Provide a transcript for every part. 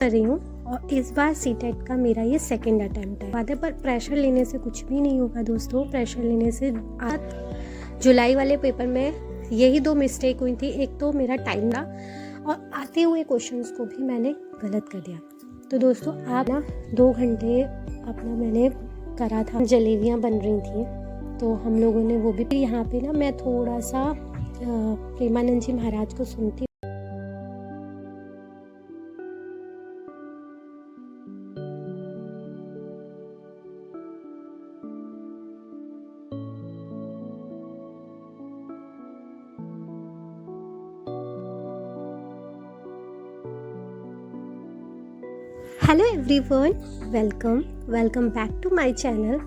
कर रही हूँ और इस बार सीटेट का मेरा ये सेकंड अटेम्प्ट है। बात है, पर प्रेशर लेने से कुछ भी नहीं होगा दोस्तों। प्रेशर लेने से जुलाई वाले पेपर में यही दो मिस्टेक हुई थी। एक तो मेरा टाइम था और आते हुए क्वेश्चंस को भी मैंने गलत कर दिया। तो दोस्तों आप ना 2 घंटे अपना मैंने करा था, जलेबियाँ बन रही थी तो हम लोगों ने वो भी। यहाँ पे ना मैं थोड़ा सा प्रेमानंद जी महाराज को सुनती। Hello everyone, welcome back to my channel.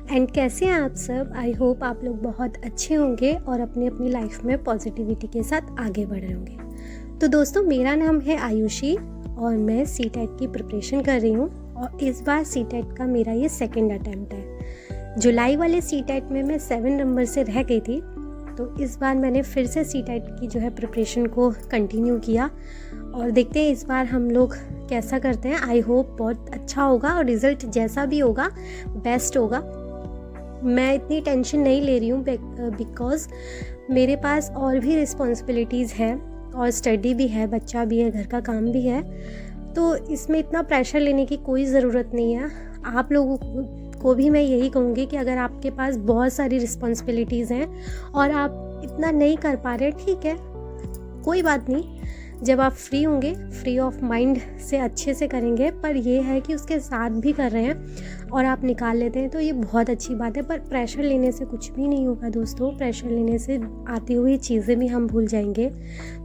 And कैसे हैं आप सब? आई होप आप लोग बहुत अच्छे होंगे और अपनी अपनी लाइफ में पॉजिटिविटी के साथ आगे बढ़ रहे होंगे। तो दोस्तों, मेरा नाम है आयुषी और मैं सीटेट की प्रिपरेशन कर रही हूँ और इस बार सीटेट का मेरा ये सेकंड अटेम्प्ट है। जुलाई वाले सीटेट में मैं 7 नंबर से रह गई थी, तो इस बार मैंने फिर से सीटेट की जो है प्रिपरेशन को कंटिन्यू किया और देखते हैं इस बार हम लोग कैसा करते हैं। आई होप बहुत अच्छा होगा और रिज़ल्ट जैसा भी होगा बेस्ट होगा। मैं इतनी टेंशन नहीं ले रही हूँ बिकॉज़ मेरे पास और भी रिस्पॉन्सिबिलिटीज़ है और स्टडी भी है, बच्चा भी है, घर का काम भी है। तो इसमें इतना प्रेशर लेने की कोई ज़रूरत नहीं है। आप लोगों को भी मैं यही कहूँगी कि अगर आपके पास बहुत सारी रिस्पॉन्सिबिलिटीज़ हैं और आप इतना नहीं कर पा रहे, ठीक है, कोई बात नहीं। जब आप फ्री होंगे, फ्री ऑफ माइंड से अच्छे से करेंगे, पर ये है कि उसके साथ भी कर रहे हैं और आप निकाल लेते हैं तो ये बहुत अच्छी बात है। पर प्रेशर लेने से कुछ भी नहीं होगा दोस्तों। प्रेशर लेने से आती हुई चीज़ें भी हम भूल जाएंगे।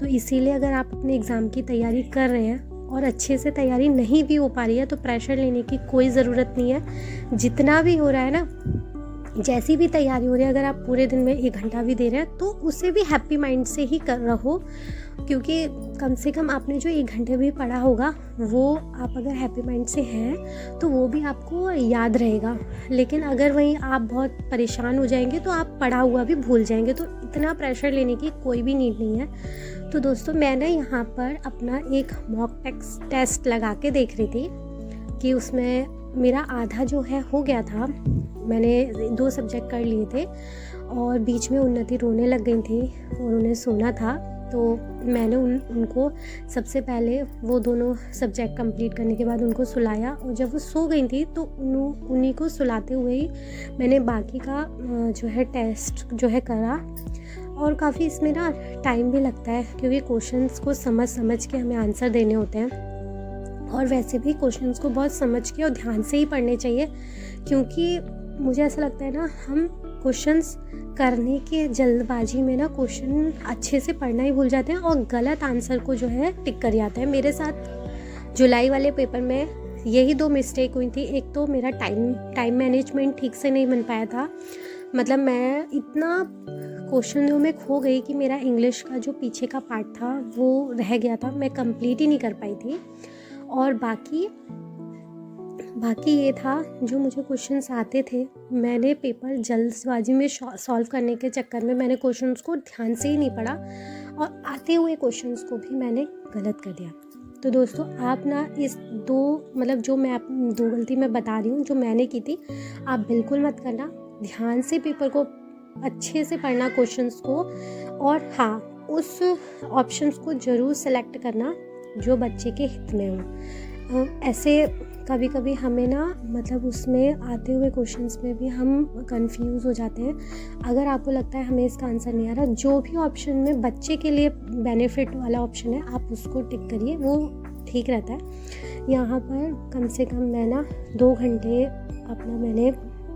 तो इसीलिए अगर आप अपने एग्ज़ाम की तैयारी कर रहे हैं और अच्छे से तैयारी नहीं भी हो पा रही है तो प्रेशर लेने की कोई ज़रूरत नहीं है। जितना भी हो रहा है ना, जैसी भी तैयारी हो रही है, अगर आप पूरे दिन में 1 घंटा भी दे रहे हैं तो उसे भी हैप्पी माइंड से ही कर रहो, क्योंकि कम से कम आपने जो 1 घंटे भी पढ़ा होगा वो आप अगर हैप्पी माइंड से हैं तो वो भी आपको याद रहेगा। लेकिन अगर वहीं आप बहुत परेशान हो जाएंगे तो आप पढ़ा हुआ भी भूल जाएंगे। तो इतना प्रेशर लेने की कोई भी नीड नहीं है। तो दोस्तों, मैंने यहाँ पर अपना एक मॉक टेस्ट लगा के देख रही थी कि उसमें मेरा आधा जो है हो गया था। मैंने 2 सब्जेक्ट कर लिए थे और बीच में उन्नति रोने लग गई थी और उन्हें सोना था। तो मैंने उनको सबसे पहले वो दोनों सब्जेक्ट कंप्लीट करने के बाद उनको सुलाया और जब वो सो गई थी तो उन्हीं को सुलाते हुए ही मैंने बाकी का जो है टेस्ट जो है करा। और काफ़ी इसमें ना टाइम भी लगता है क्योंकि क्वेश्चंस को समझ के हमें आंसर देने होते हैं और वैसे भी क्वेश्चंस को बहुत समझ के और ध्यान से ही पढ़ने चाहिए, क्योंकि मुझे ऐसा लगता है ना, हम क्वेश्चंस करने के जल्दबाजी में ना क्वेश्चन अच्छे से पढ़ना ही भूल जाते हैं और गलत आंसर को जो है टिक कर जाते हैं। मेरे साथ जुलाई वाले पेपर में यही 2 मिस्टेक हुई थी। एक तो मेरा टाइम मैनेजमेंट ठीक से नहीं बन पाया था। मतलब मैं इतना क्वेश्चनों में खो गई कि मेरा इंग्लिश का जो पीछे का पार्ट था वो रह गया था, मैं कंप्लीट ही नहीं कर पाई थी। और बाकी ये था, जो मुझे क्वेश्चंस आते थे मैंने पेपर जल्दबाजी में सॉल्व करने के चक्कर में मैंने क्वेश्चंस को ध्यान से ही नहीं पढ़ा और आते हुए क्वेश्चंस को भी मैंने गलत कर दिया। तो दोस्तों, आप ना इस 2 जो मैं 2 गलती मैं बता रही हूँ जो मैंने की थी, आप बिल्कुल मत करना। ध्यान से पेपर को अच्छे से पढ़ना, क्वेश्चंस को, और हाँ, उस ऑप्शंस को ज़रूर सेलेक्ट करना जो बच्चे के हित में हो। ऐसे कभी कभी हमें ना उसमें आते हुए क्वेश्चंस में भी हम कंफ्यूज हो जाते हैं। अगर आपको लगता है हमें इसका आंसर नहीं आ रहा, जो भी ऑप्शन में बच्चे के लिए बेनिफिट वाला ऑप्शन है आप उसको टिक करिए, वो ठीक रहता है। यहाँ पर कम से कम मैं ना 2 घंटे अपना मैंने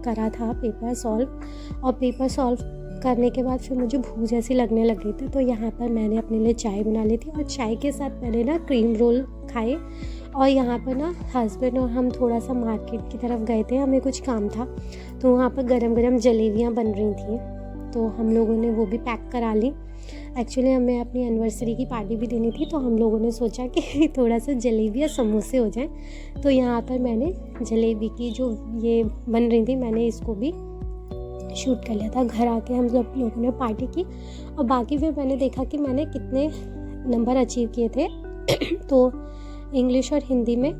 करा था पेपर सॉल्व, और पेपर सॉल्व करने के बाद फिर मुझे भूख जैसी लगने लग गई थी। तो यहाँ पर मैंने अपने लिए चाय बना ली थी और चाय के साथ मैंने ना क्रीम रोल खाए। और यहाँ पर ना हस्बैंड और हम थोड़ा सा मार्केट की तरफ गए थे, हमें कुछ काम था, तो वहाँ पर गरम गरम जलेबियाँ बन रही थी तो हम लोगों ने वो भी पैक करा ली। एक्चुअली हमें अपनी एनिवर्सरी की पार्टी भी देनी थी तो हम लोगों ने सोचा कि थोड़ा सा जलेबी या समोसे हो जाए। तो यहाँ पर मैंने जलेबी की जो ये बन रही थी मैंने इसको भी शूट कर लिया था। घर आके हम सब लोगों ने पार्टी की और बाकी फिर मैंने देखा कि मैंने कितने नंबर अचीव किए थे। तो इंग्लिश और हिंदी में।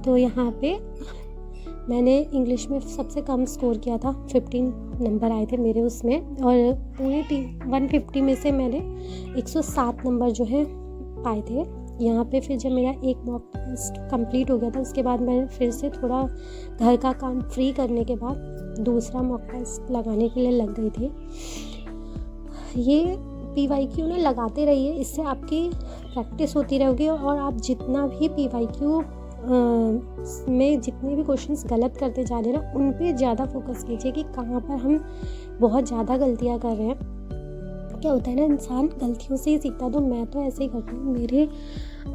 तो यहाँ पे मैंने इंग्लिश में सबसे कम स्कोर किया था, 15 नंबर आए थे मेरे उसमें, और पूरी 150 में से मैंने 107 नंबर जो है पाए थे। यहाँ पे फिर जब मेरा एक मॉक टेस्ट कंप्लीट हो गया था, उसके बाद मैं फिर से थोड़ा घर का काम फ्री करने के बाद दूसरा मॉक टेस्ट लगाने के लिए लग गई थी। ये PYQ ना लगाते रहिए, इससे आपकी प्रैक्टिस होती रहेगी और आप जितना भी PYQ में जितने भी क्वेश्चंस गलत करते जा रहे हैं ना, उन पे ज़्यादा फोकस कीजिए कि कहाँ पर हम बहुत ज़्यादा गलतियाँ कर रहे हैं। क्या होता है ना, इंसान गलतियों से ही सीखता है। तो मैं तो ऐसे ही करती हूँ, मेरे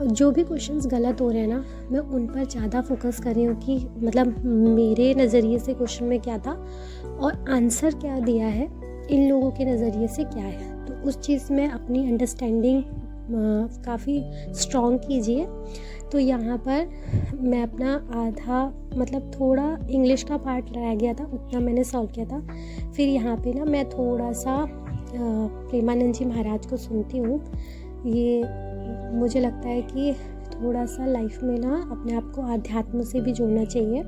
जो भी क्वेश्चंस गलत हो रहे हैं ना, मैं उन पर ज़्यादा फोकस कर रही हूँ कि मतलब मेरे नज़रिए से क्वेश्चन में क्या था और आंसर क्या दिया है इन लोगों के नज़रिए से क्या है। तो उस चीज़ में अपनी अंडरस्टैंडिंग काफ़ी स्ट्रॉन्ग कीजिए। तो यहाँ पर मैं अपना आधा मतलब थोड़ा इंग्लिश का पार्ट रह गया था, उतना मैंने सॉल्व किया था। फिर यहाँ पे ना मैं थोड़ा सा प्रेमानंद जी महाराज को सुनती हूँ। ये मुझे लगता है कि थोड़ा सा लाइफ में ना अपने आप को आध्यात्म से भी जोड़ना चाहिए,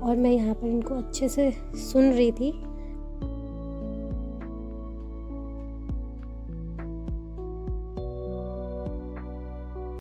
और मैं यहाँ पर इनको अच्छे से सुन रही थी।